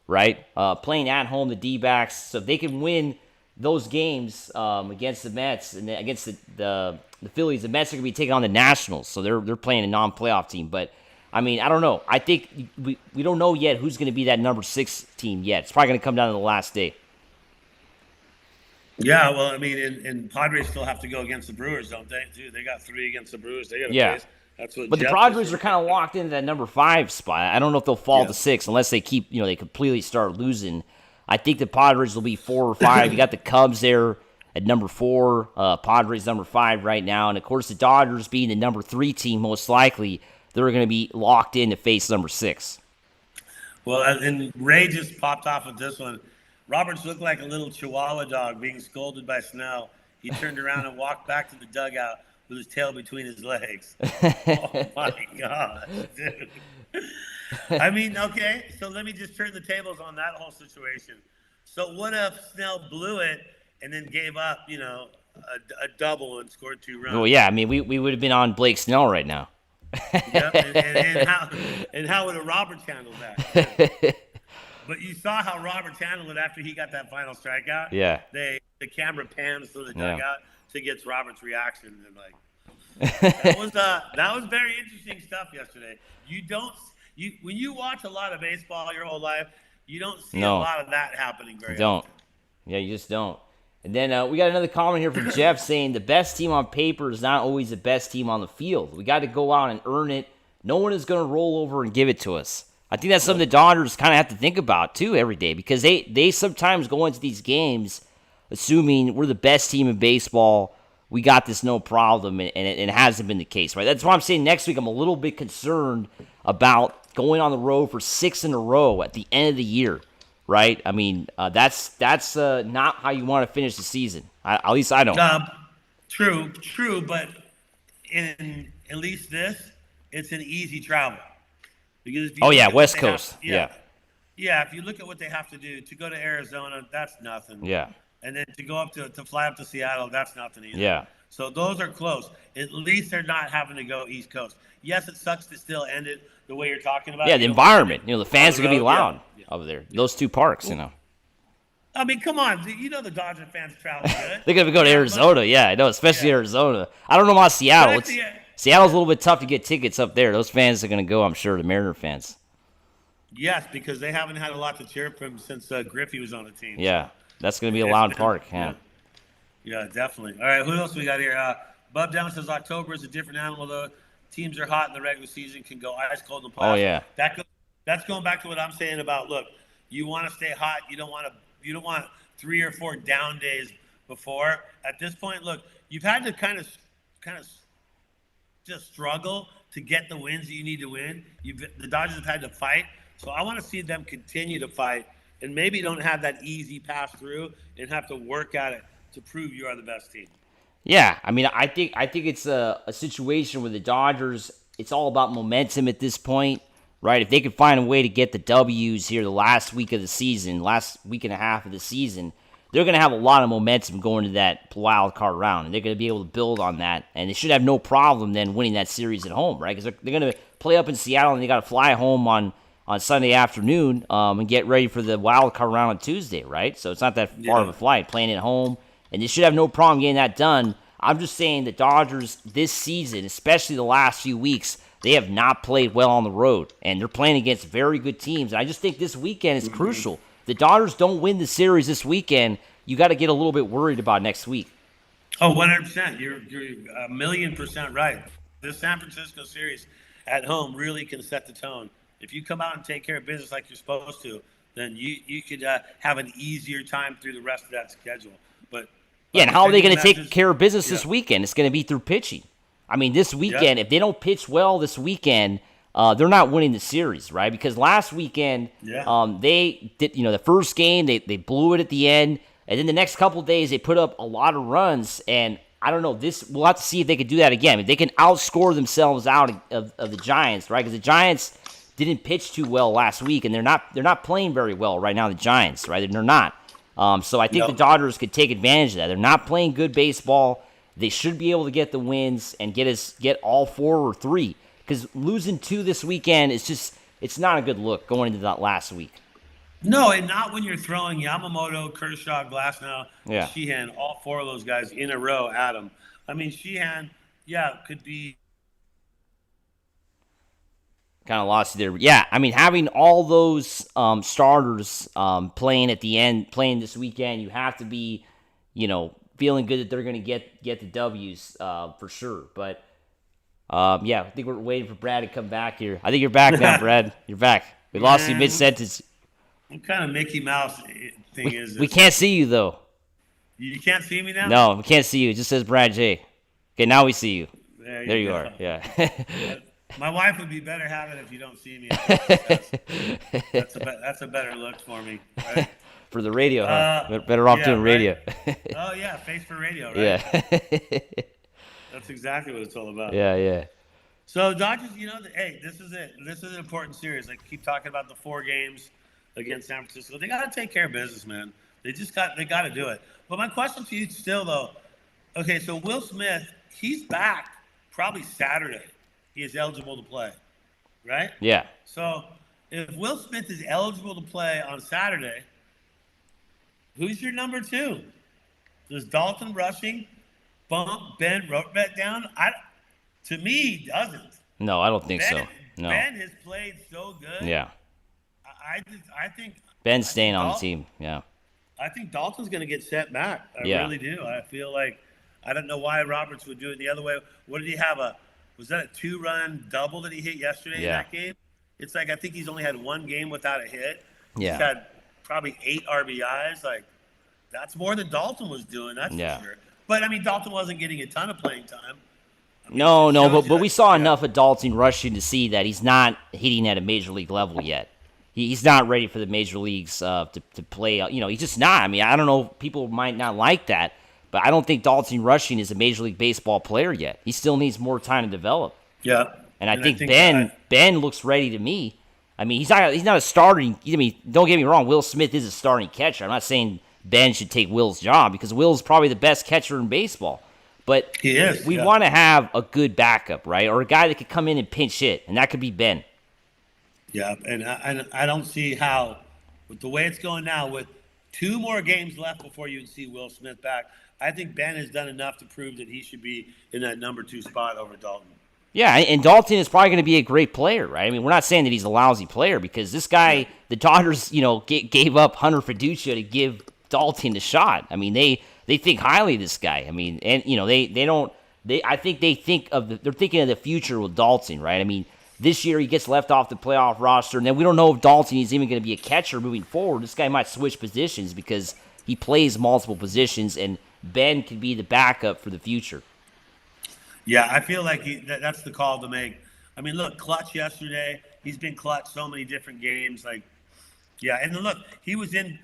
right? Playing at home, the D-backs. So if they can win those games against the Mets and against the Phillies, the Mets are going to be taking on the Nationals, so they're playing a non-playoff team. But I mean, I don't know. I think we don't know yet who's going to be that number 6 team yet. It's probably going to come down to the last day. Yeah, well, I mean, and Padres still have to go against the Brewers, don't they? Too, they got 3 against the Brewers. They got to face. That's what. But Jeff the Padres are kind of locked into that number 5 spot. I don't know if they'll fall to 6 unless they keep, they completely start losing. I think the Padres will be 4 or 5. You got the Cubs there at number 4, Padres number 5 right now. And, of course, the Dodgers being the number 3 team most likely, they're going to be locked in to face number 6. Well, and Ray just popped off with this one. Roberts looked like a little Chihuahua dog being scolded by Snell. He turned around and walked back to the dugout with his tail between his legs. Oh, my God, dude. I mean, okay, so let me just turn the tables on that whole situation. So what if Snell blew it and then gave up, a double and scored 2 runs? Well, yeah, I mean, we would have been on Blake Snell right now. Yep, and how would a Roberts handle that? But you saw how Roberts handled it after he got that final strikeout. Yeah. The camera pans to the dugout to get Roberts' reaction, and that was very interesting stuff yesterday. When you watch a lot of baseball your whole life, you don't see a lot of that happening very often. Yeah, you just don't. And then we got another comment here from Jeff saying the best team on paper is not always the best team on the field. We got to go out and earn it. No one is going to roll over and give it to us. I think that's something the Dodgers kind of have to think about, too, every day. Because they sometimes go into these games assuming we're the best team in baseball. We got this no problem, and it hasn't been the case, right? That's why I'm saying next week I'm a little bit concerned about going on the road for 6 in a row at the end of the year, right? I mean, that's not how you want to finish the season. At least I don't. True, but in at least it's an easy travel. Because if you Oh, look yeah, at West what they Coast. have- Yeah. Yeah, if you look at what they have to do to go to Arizona, that's nothing. Yeah. And then to go up to fly up to Seattle, that's nothing either. Yeah. So those are close. At least they're not having to go East Coast. Yes, it sucks to still end it the way you're talking about. Yeah, the environment. The fans are going to be loud over there. Yeah. Those two parks, I mean, come on. The Dodger fans travel good. They're going to go to Arizona. Yeah, I know, especially Arizona. I don't know about Seattle. Seattle's a little bit tough to get tickets up there. Those fans are going to go, I'm sure, the Mariner fans. Yes, because they haven't had a lot to cheer for him since Griffey was on the team. Yeah, that's going to be a loud park. Yeah. Yeah, definitely. All right, who else we got here? Bub Down says October is a different animal, though. Teams are hot in the regular season, can go ice cold in the playoffs. Oh, yeah. That's going back to what I'm saying about, look, you want to stay hot. You don't want 3 or 4 down days before. At this point, look, you've had to kind of just struggle to get the wins that you need to win. The Dodgers have had to fight. So I want to see them continue to fight and maybe don't have that easy pass through and have to work at it to prove you are the best team. Yeah, I mean, I think it's a situation where the Dodgers, it's all about momentum at this point, right? If they could find a way to get the W's here the last week of the season, last week and a half of the season, they're going to have a lot of momentum going to that wild card round, and they're going to be able to build on that, and they should have no problem then winning that series at home, right? Because they're going to play up in Seattle, and they got to fly home on Sunday afternoon and get ready for the wild card round on Tuesday, right? So it's not that far of a flight, playing at home, and they should have no problem getting that done. I'm just saying the Dodgers this season, especially the last few weeks, they have not played well on the road, and they're playing against very good teams. And I just think this weekend is crucial. The Dodgers don't win the series this weekend, you got to get a little bit worried about next week. Oh, 100%. You're 1,000,000% right. This San Francisco series at home really can set the tone. If you come out and take care of business like you're supposed to, then you could have an easier time through the rest of that schedule. But yeah, and how are they going to take care of business this weekend? It's going to be through pitching. I mean, this weekend, if they don't pitch well this weekend, they're not winning the series, right? Because last weekend, they did, the first game, they blew it at the end. And then the next couple of days, they put up a lot of runs. And I don't know, we'll have to see if they can do that again. If they can outscore themselves out of the Giants, right? Because the Giants didn't pitch too well last week, and they're not playing very well right now, the Giants, right? They're not. So I think the Dodgers could take advantage of that. They're not playing good baseball. They should be able to get the wins and get all 4 or 3. Because losing 2 this weekend it's not a good look going into that last week. No, and not when you're throwing Yamamoto, Kershaw, Glasnow, Sheehan, all 4 of those guys in a row at him. I mean, Sheehan, could be kind of lost you there. Yeah, I mean, having all those starters playing at the end, playing this weekend, you have to be, feeling good that they're going to get the W's for sure. But, I think we're waiting for Brad to come back here. I think you're back now, Brad. You're back. We lost you mid-sentence. What kind of Mickey Mouse thing is this? We can't see you, though. You can't see me now? No, we can't see you. It just says Brad J. Okay, now we see you. There you are. Yeah. My wife would be better having it if you don't see me. That's a better look for me, right? For the radio, huh? Better off doing radio. Oh, yeah, face for radio, right? Yeah. That's exactly what it's all about. Yeah. So, Dodgers, hey, this is it. This is an important series. I keep talking about the 4 games against San Francisco. They got to take care of business, man. They got to do it. But my question to you still, though, okay, so Will Smith, he's back probably Saturday. He is eligible to play, right? Yeah. So if Will Smith is eligible to play on Saturday, who's your number 2? Does Dalton Rushing bump Ben Rotbeck down? To me, he doesn't. No, I don't think so. No. Ben has played so good. Yeah. I think Ben's staying on the team. Yeah. I think Dalton's going to get set back. I really do. I feel like I don't know why Roberts would do it the other way. What did he have? Was that a 2-run double that he hit yesterday in that game? It's like I think he's only had 1 game without a hit. Yeah. He's had probably 8 RBIs. Like, that's more than Dalton was doing, that's for sure. But, I mean, Dalton wasn't getting a ton of playing time. No, but we saw enough of Dalton Rushing to see that he's not hitting at a major league level yet. He's not ready for the major leagues to play. He's just not. I mean, I don't know. People might not like that, but I don't think Dalton Rushing is a Major League Baseball player yet. He still needs more time to develop. Yeah. And I think Ben. Ben looks ready to me. I mean, he's not a starting. I mean, don't get me wrong. Will Smith is a starting catcher. I'm not saying Ben should take Will's job because Will's probably the best catcher in baseball. But He is. we want to have a good backup, right? Or a guy that could come in and pinch hit, and that could be Ben. Yeah, and I don't see how, with the way it's going now, with 2 more games left before you see Will Smith back, I think Ben has done enough to prove that he should be in that number 2 spot over Dalton. Yeah, and Dalton is probably going to be a great player, right? I mean, we're not saying that he's a lousy player because this guy, the Dodgers, gave up Hunter Fiducia to give Dalton the shot. I mean, they think highly of this guy. I mean, and I think they're thinking of the future with Dalton, right? I mean, this year he gets left off the playoff roster, and then we don't know if Dalton is even going to be a catcher moving forward. This guy might switch positions because he plays multiple positions, and Ben could be the backup for the future. Yeah, I feel like that's the call to make. I mean, look, clutch yesterday. He's been clutch so many different games. And look, he was in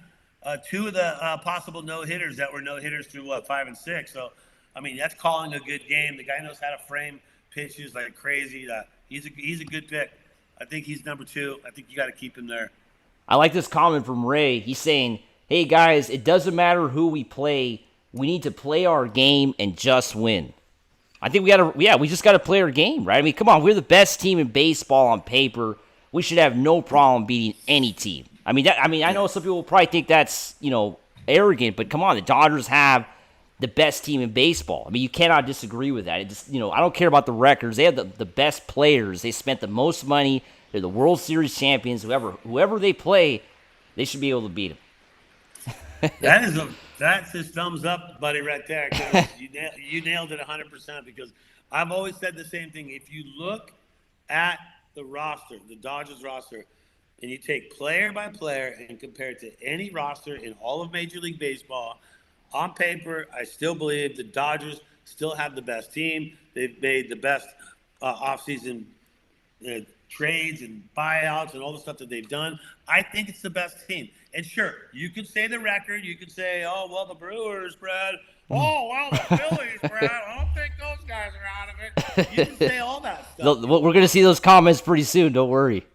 2 of the possible no-hitters that were no-hitters through, 5 and 6. So, I mean, that's calling a good game. The guy knows how to frame pitches like crazy. He's a good pick. I think he's number 2. I think you got to keep him there. I like this comment from Ray. He's saying, hey, guys, it doesn't matter who we play. We need to play our game and just win. I think we just got to play our game, right? I mean, come on, we're the best team in baseball on paper. We should have no problem beating any team. I know some people will probably think that's, arrogant, but come on, the Dodgers have the best team in baseball. I mean, you cannot disagree with that. It just, I don't care about the records. They have the best players. They spent the most money. They're the World Series champions. Whoever they play, they should be able to beat them. That's his thumbs up, buddy, right there. You nailed it 100% because I've always said the same thing. If you look at the roster, the Dodgers roster, and you take player by player and compare it to any roster in all of Major League Baseball, on paper, I still believe the Dodgers still have the best team. They've made the best offseason trades and buyouts and all the stuff that they've done. I think it's the best team. And sure, you could say the record. You could say, oh, well, the Brewers, Brad. Oh, well, the Phillies, Brad. I don't think those guys are out of it. You can say all that stuff. We're going to see those comments pretty soon. Don't worry.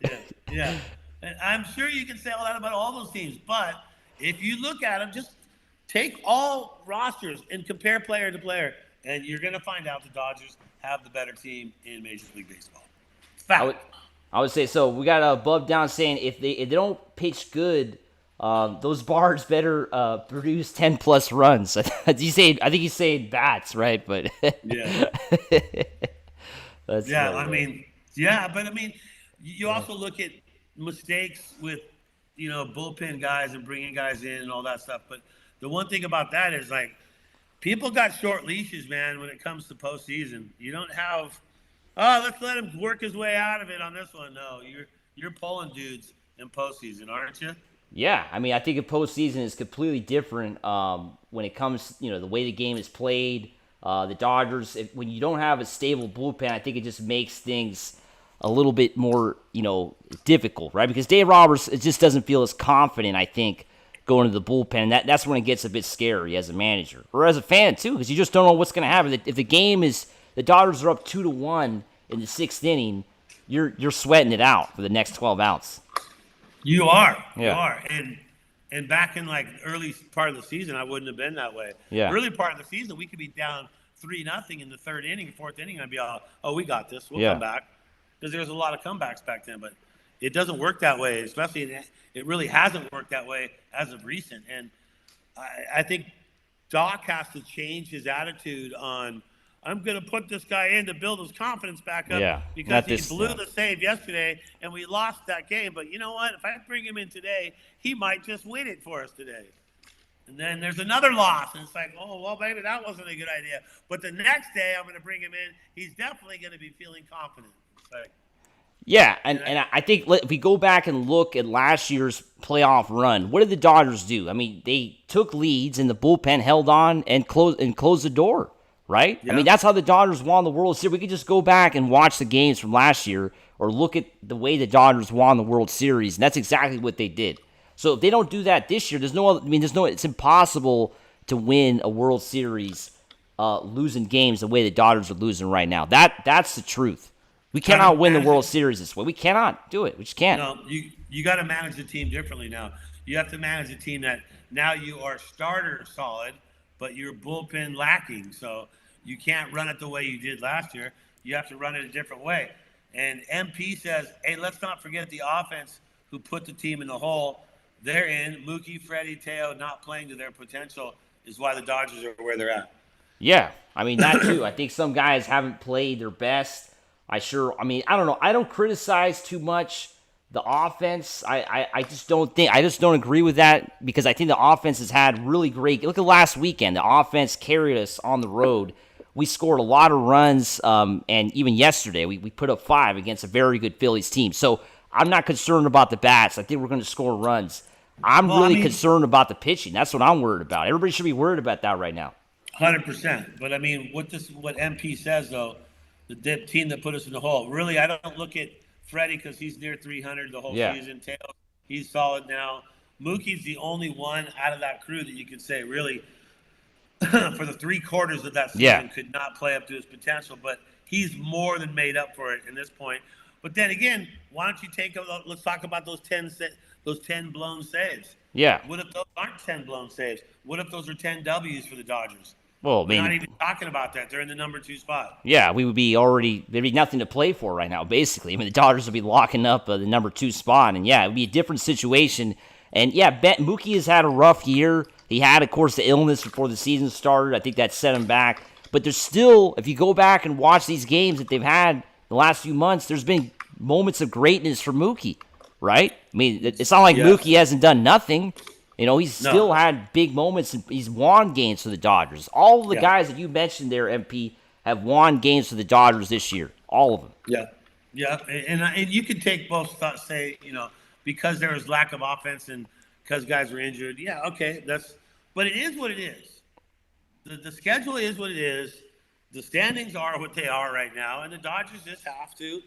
Yeah. And I'm sure you can say all that about all those teams. But if you look at them, just take all rosters and compare player to player, and you're going to find out the Dodgers have the better team in Major League Baseball. Fact. I would say so. We got a Bub down saying if they don't pitch good, those bars better produce 10+ runs. I think he's saying bats, right? But yeah, that's funny. You also look at mistakes with bullpen guys and bringing guys in and all that stuff. But the one thing about that is people got short leashes, man. When it comes to postseason, you don't have. Oh, let's let him work his way out of it on this one. No, you're pulling dudes in postseason, aren't you? Yeah, I mean, I think a postseason is completely different when it comes, the way the game is played. The Dodgers, when you don't have a stable bullpen, I think it just makes things a little bit more, difficult, right? Because Dave Roberts, it just doesn't feel as confident, I think, going to the bullpen. That's when it gets a bit scary as a manager or as a fan too, because you just don't know what's going to happen. If the game is the Dodgers are up 2-1 in the 6th inning, you're sweating it out for the next 12 outs. You are. Yeah. You are. And back in early part of the season, I wouldn't have been that way. Yeah. Early part of the season, we could be down 3-0 in the 3rd inning, 4th inning, and I'd be all, oh, we got this. We'll come back. Because there was a lot of comebacks back then, but it doesn't work that way, especially it really hasn't worked that way as of recent. And I think Doc has to change his attitude on, I'm going to put this guy in to build his confidence back up because he blew the save yesterday and we lost that game. But you know what? If I bring him in today, he might just win it for us today. And then there's another loss. And it's oh, well, maybe that wasn't a good idea. But the next day I'm going to bring him in. He's definitely going to be feeling confident. Yeah, and I think if we go back and look at last year's playoff run, what did the Dodgers do? I mean, they took leads and the bullpen held on and closed the door. Right? Yeah. I mean, that's how the Dodgers won the World Series. We could just go back and watch the games from last year or look at the way the Dodgers won the World Series, and that's exactly what they did. So if they don't do that this year, it's impossible to win a World Series losing games the way the Dodgers are losing right now. That's the truth. We cannot win the World Series this way. We cannot do it. We just can't. No, you got to manage the team differently now. You have to manage a team that now you are starter solid, but you're bullpen lacking. So you can't run it the way you did last year. You have to run it a different way. And MP says, hey, let's not forget the offense who put the team in the hole. They're in. Mookie, Freddie, Teo not playing to their potential is why the Dodgers are where they're at. Yeah, I mean, that too. I think some guys haven't played their best. I don't know. I don't criticize too much the offense. I just don't agree with that because I think the offense has had really great. Look at last weekend. The offense carried us on the road. We scored a lot of runs, and even yesterday we put up 5 against a very good Phillies team. So I'm not concerned about the bats. I think we're going to score runs. I'm concerned about the pitching. That's what I'm worried about. Everybody should be worried about that right now. 100%. But I mean, what MP says though, the team that put us in the hole. Really, I don't look at Freddie because he's near 300 the whole season. Teo, he's solid now. Mookie's the only one out of that crew that you could say really for the 3 quarters of that season could not play up to his potential. But he's more than made up for it in this point. But then again, why don't you let's talk about those 10 blown saves. Yeah. What if those aren't 10 blown saves? What if those are 10 W's for the Dodgers? Well, We're not even talking about that. They're in the number 2 spot. Yeah, there'd be nothing to play for right now, basically. I mean, the Dodgers would be locking up the number 2 spot, and yeah, it would be a different situation. And yeah, Mookie has had a rough year. He had, of course, the illness before the season started. I think that set him back. But there's still, if you go back and watch these games that they've had the last few months, there's been moments of greatness for Mookie, right? I mean, it's not like Mookie hasn't done nothing. You know, he's still had big moments, and he's won games for the Dodgers. All of the guys that you mentioned there, MP, have won games for the Dodgers this year. All of them. Yeah. And you could take both thoughts, say, you know, because there was lack of offense and because guys were injured. Yeah, okay. But it is what it is. The schedule is what it is. The standings are what they are right now, and the Dodgers just have to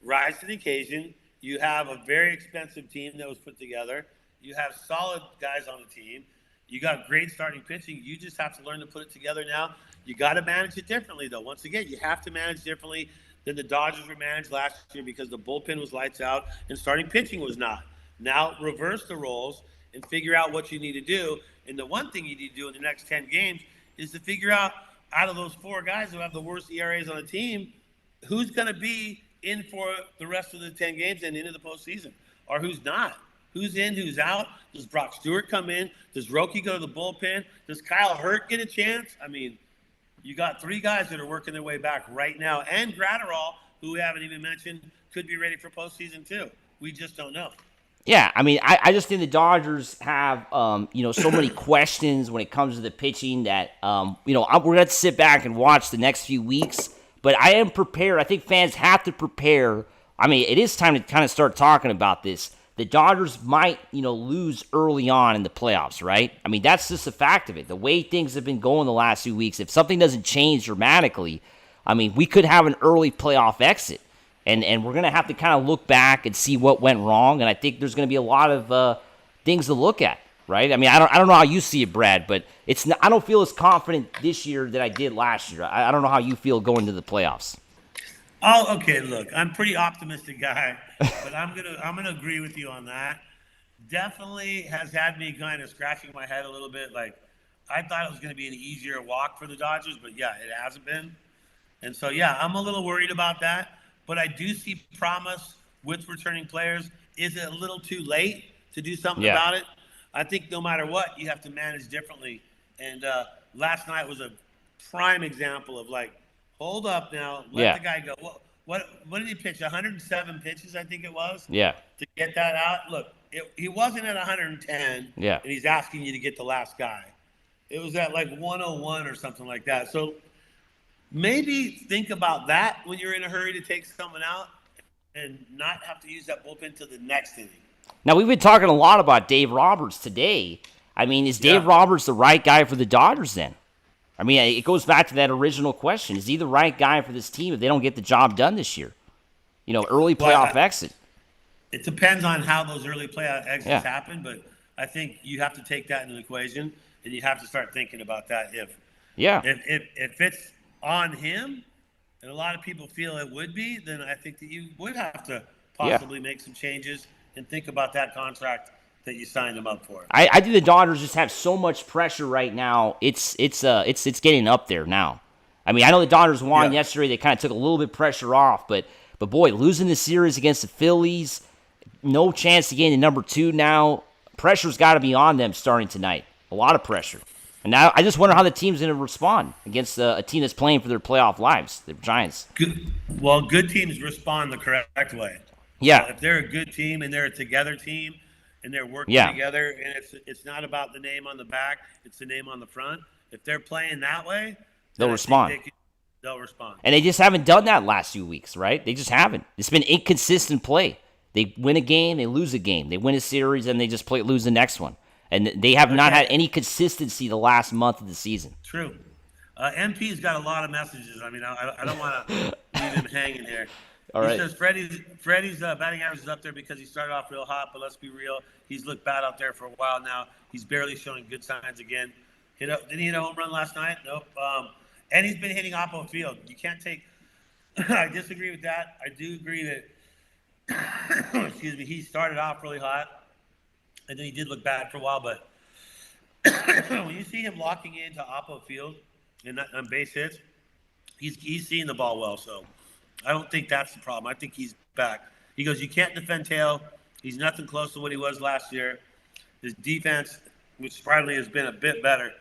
rise to the occasion. You have a very expensive team that was put together. You have solid guys on the team. You got great starting pitching. You just have to learn to put it together now. You got to manage it differently, though. Once again, you have to manage differently than the Dodgers were managed last year because the bullpen was lights out and starting pitching was not. Now reverse the roles and figure out what you need to do. And the one thing you need to do in the next 10 games is to figure out of those 4 guys who have the worst ERAs on the team, who's going to be in for the rest of the 10 games and into the postseason, or who's not. Who's in, who's out? Does Brock Stewart come in? Does Roki go to the bullpen? Does Kyle Hurt get a chance? I mean, you got 3 guys that are working their way back right now. And Gratterall, who we haven't even mentioned, could be ready for postseason too. We just don't know. Yeah, I mean, I just think the Dodgers have, so many questions when it comes to the pitching that, we're going to have to sit back and watch the next few weeks. But I am prepared. I think fans have to prepare. I mean, it is time to kind of start talking about this. The Dodgers might, lose early on in the playoffs, right? I mean, that's just a fact of it. The way things have been going the last few weeks, if something doesn't change dramatically, I mean, we could have an early playoff exit. And we're going to have to kind of look back and see what went wrong. And I think there's going to be a lot of things to look at, right? I mean, I don't know how you see it, Brad, but I don't feel as confident this year that I did last year. I don't know how you feel going to the playoffs. Oh, okay. Look, I'm a pretty optimistic guy, but I'm gonna agree with you on that. Definitely has had me kind of scratching my head a little bit. Like, I thought it was going to be an easier walk for the Dodgers, but yeah, it hasn't been. And so, yeah, I'm a little worried about that. But I do see promise with returning players. Is it a little too late to do something about it? I think no matter what, you have to manage differently. And last night was a prime example of like, hold up now, let the guy go. What did he pitch? 107 pitches, I think it was. Yeah. To get that out. Look, he wasn't at 110. Yeah. And he's asking you to get the last guy. It was at like 101 or something like that. So maybe think about that when you're in a hurry to take someone out and not have to use that bullpen to the next inning. Now, we've been talking a lot about Dave Roberts today. I mean, is Dave Roberts the right guy for the Dodgers then? I mean, it goes back to that original question. Is he the right guy for this team if they don't get the job done this year? Early playoff exit. It depends on how those early playoff exits happen, but I think you have to take that into the equation, and you have to start thinking about that. If it's on him, and a lot of people feel it would be, then I think that you would have to Yeah. possibly make some changes and think about that contract that you signed him up for. I think the Dodgers just have so much pressure right now. It's getting up there now. I mean, I know the Dodgers won yesterday. They kind of took a little bit of pressure off, but boy, losing the series against the Phillies, no chance to gain the number 2 now. Pressure's got to be on them starting tonight. A lot of pressure. And now I just wonder how the team's going to respond against a team that's playing for their playoff lives, the Giants. Good teams respond the correct way. Yeah. If they're a good team and they're a together team and they're working together, and it's not about the name on the back, it's the name on the front. If they're playing that way, they'll respond. They'll respond. And they just haven't done that last few weeks, right? They just haven't. It's been inconsistent play. They win a game, they lose a game. They win a series, and they just lose the next one. And they have not had any consistency the last month of the season. True. MP's got a lot of messages. I mean, I don't want to leave him hanging here. He says Freddie's batting average is up there because he started off real hot, but let's be real. He's looked bad out there for a while now. He's barely showing good signs again. Didn't he hit a home run last night? Nope. And he's been hitting oppo field. You can't take – I disagree with that. I do agree that – excuse me, he started off really hot, and then he did look bad for a while. But when you see him locking into oppo field and on base hits, he's seeing the ball well. So I don't think that's the problem. I think he's back. He goes, you can't defend Teo. He's nothing close to what he was last year. His defense, which surprisingly has been a bit better.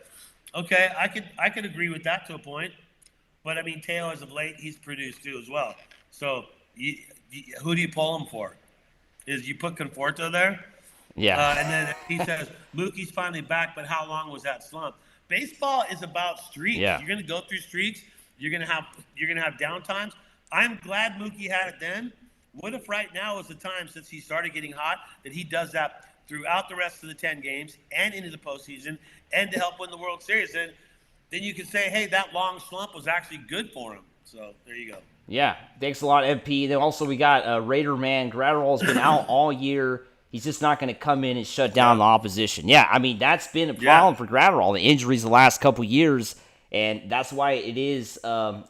Okay, I could agree with that to a point. But, I mean, Teo, as of late, he's produced too as well. So who do you pull him for? Is you put Conforto there? Yeah. And then he says, Mookie's finally back, but how long was that slump? Baseball is about streaks. Yeah. You're going to go through streaks. You're going to have downtimes. I'm glad Mookie had it then. What if right now is the time, since he started getting hot, that he does that throughout the rest of the 10 games and into the postseason and to help win the World Series? Then you can say, hey, that long slump was actually good for him. So there you go. Yeah, thanks a lot, MP. Then also we got Raider man. Gratterall's been out all year. He's just not going to come in and shut down the opposition. Yeah, I mean, that's been a problem for Gratterall, the injuries the last couple years, and that's why it is, I don't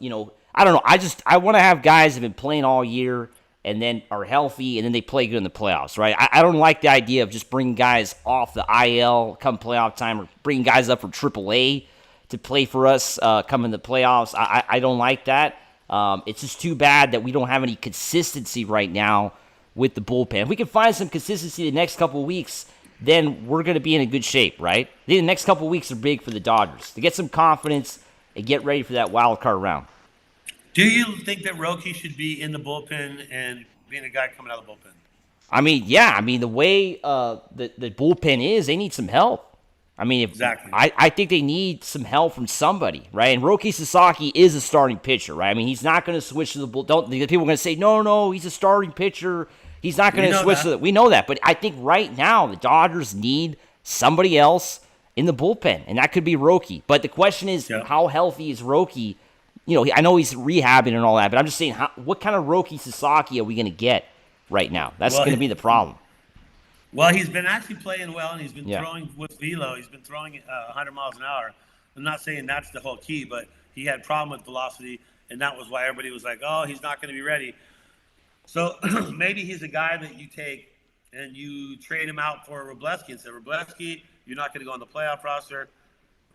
know. I want to have guys that have been playing all year and then are healthy, and then they play good in the playoffs, right? I don't like the idea of just bringing guys off the IL come playoff time or bringing guys up from AAA to play for us come in the playoffs. I don't like that. It's just too bad that we don't have any consistency right now with the bullpen. If we can find some consistency the next couple of weeks, then we're going to be in a good shape, right? I think the next couple of weeks are big for the Dodgers to get some confidence and get ready for that wild card round. Do you think that Roki should be in the bullpen and being a guy coming out of the bullpen? I mean, yeah. I mean, the way the bullpen is, they need some help. I mean, Exactly. I think they need some help from somebody, right? And Roki Sasaki is a starting pitcher, right? I mean, he's not going to switch to the bull. People are going to say, no, he's a starting pitcher. He's not going to switch to that. We know that. But I think right now the Dodgers need somebody else in the bullpen, and that could be Roki. But the question is, how healthy is Roki? I know he's rehabbing and all that, but I'm just saying, what kind of Roki Sasaki are we going to get right now? That's going to be the problem. Well, he's been actually playing well, and he's been throwing with velo. He's been throwing 100 miles an hour. I'm not saying that's the whole key, but he had problem with velocity, and that was why everybody was like, oh, he's not going to be ready. So maybe he's a guy that you take and you trade him out for Robleski and say, Robleski, you're not going to go on the playoff roster.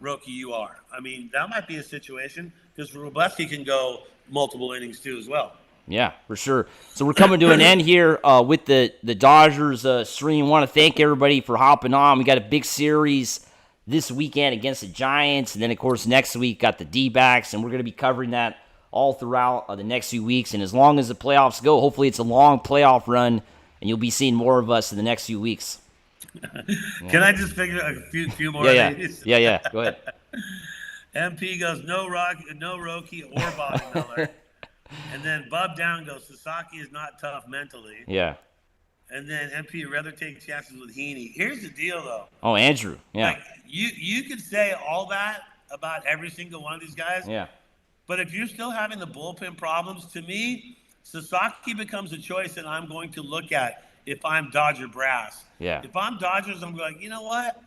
Roki, you are. I mean, that might be a situation because Robleski can go multiple innings too as well. Yeah, for sure. So we're coming to an end here with the Dodgers stream. Want to thank everybody for hopping on. We got a big series this weekend against the Giants, and then, of course, next week got the D-backs, and we're going to be covering that all throughout the next few weeks. And as long as the playoffs go, hopefully it's a long playoff run, and you'll be seeing more of us in the next few weeks. Can I just figure a few more of these? Yeah. Go ahead. MP goes, no Roki or Bobby Miller. And then Bub Down goes, Sasaki is not tough mentally. Yeah. And then MP would rather take chances with Heaney. Here's the deal, though. Oh, Andrew. Yeah. Like, you could say all that about every single one of these guys. Yeah. But if you're still having the bullpen problems, to me, Sasaki becomes a choice that I'm going to look at if I'm Dodger brass. Yeah. If I'm Dodgers, I'm going, you know what?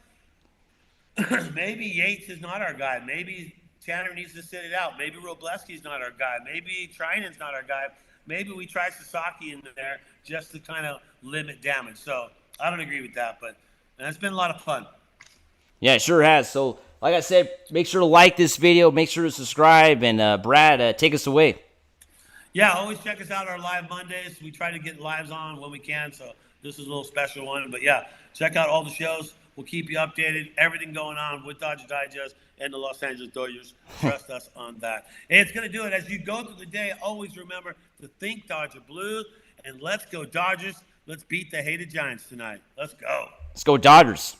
Maybe Yates is not our guy. Maybe Tanner needs to sit it out. Maybe Robleski's not our guy. Maybe Trinan's not our guy. Maybe we try Sasaki in there just to kind of limit damage. So I don't agree with that, but it's been a lot of fun. Yeah, it sure has. So, like I said, make sure to like this video, make sure to subscribe, and Brad, take us away. Yeah, always check us out our live Mondays. We try to get lives on when we can, so this is a little special one. But yeah, check out all the shows. We'll keep you updated. Everything going on with Dodger Digest and the Los Angeles Dodgers. Trust us on that. And it's going to do it. As you go through the day, always remember to think Dodger Blue. And let's go Dodgers. Let's beat the hated Giants tonight. Let's go. Let's go Dodgers.